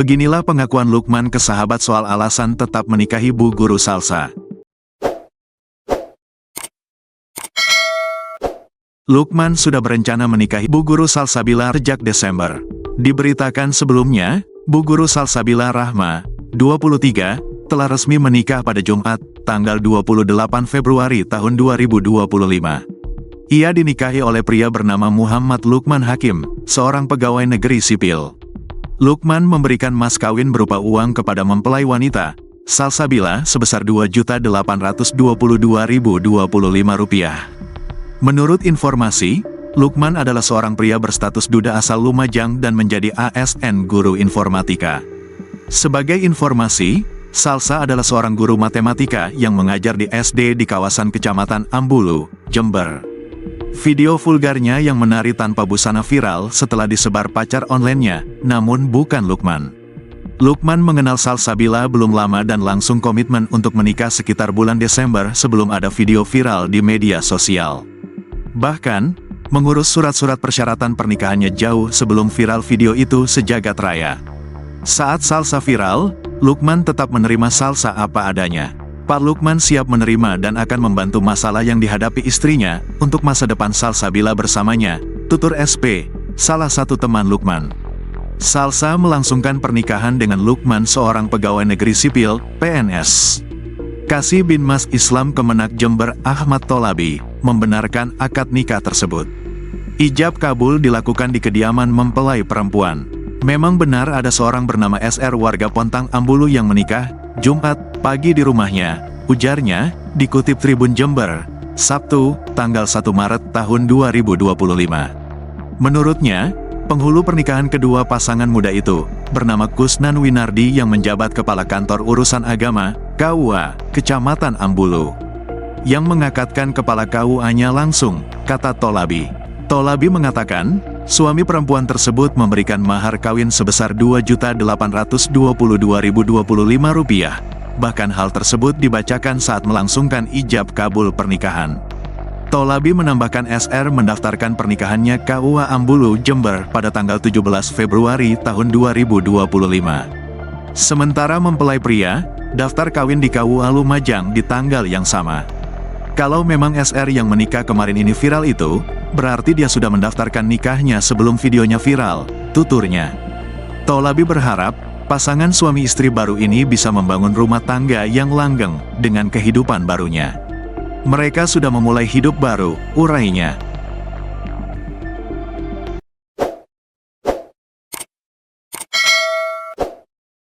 Beginilah pengakuan Lukman ke sahabat soal alasan tetap menikahi Bu Guru Salsa. Lukman sudah berencana menikahi Bu Guru Salsabila sejak Desember. Diberitakan sebelumnya, Bu Guru Salsabila Rahma, 23, telah resmi menikah pada Jumat, tanggal 28 Februari tahun 2025. Ia dinikahi oleh pria bernama Muhammad Lukman Hakim, seorang pegawai negeri sipil. Lukman memberikan mas kawin berupa uang kepada mempelai wanita, Salsabila, sebesar Rp2.822.025. Menurut informasi, Lukman adalah seorang pria berstatus duda asal Lumajang dan menjadi ASN guru informatika. Sebagai informasi, Salsa adalah seorang guru matematika yang mengajar di SD di kawasan Kecamatan Ambulu, Jember. Video vulgarnya yang menari tanpa busana viral setelah disebar pacar online-nya, namun bukan Lukman. Lukman mengenal Salsabila belum lama dan langsung komitmen untuk menikah sekitar bulan Desember sebelum ada video viral di media sosial. Bahkan, mengurus surat-surat persyaratan pernikahannya jauh sebelum viral video itu sejagat raya. Saat Salsa viral, Lukman tetap menerima Salsa apa adanya. Pak Lukman siap menerima dan akan membantu masalah yang dihadapi istrinya untuk masa depan Salsabila bersamanya, tutur SP, salah satu teman Lukman. Salsa melangsungkan pernikahan dengan Lukman, seorang pegawai negeri sipil, PNS. Kasih bin Mas Islam Kemenak Jember Ahmad Tolabi membenarkan akad nikah tersebut. Ijab kabul dilakukan di kediaman mempelai perempuan. Memang benar ada seorang bernama SR warga Pontang Ambulu yang menikah Jumat pagi di rumahnya, ujarnya, dikutip Tribun Jember, Sabtu, tanggal 1 Maret tahun 2025. Menurutnya, penghulu pernikahan kedua pasangan muda itu, bernama Kusnan Winardi yang menjabat Kepala Kantor Urusan Agama, KUA, Kecamatan Ambulu. Yang mengakadkan kepala KUA-nya langsung, kata Tolabi. Tolabi mengatakan, suami perempuan tersebut memberikan mahar kawin sebesar Rp2.822.025. Bahkan hal tersebut dibacakan saat melangsungkan ijab kabul pernikahan. Tolabi menambahkan SR mendaftarkan pernikahannya KUA Ambulu Jember pada tanggal 17 Februari tahun 2025. Sementara mempelai pria, daftar kawin di KUA Lumajang di tanggal yang sama. Kalau memang SR yang menikah kemarin ini viral itu, berarti dia sudah mendaftarkan nikahnya sebelum videonya viral, tuturnya. Tolabi berharap, pasangan suami istri baru ini bisa membangun rumah tangga yang langgeng dengan kehidupan barunya. Mereka sudah memulai hidup baru, urainya.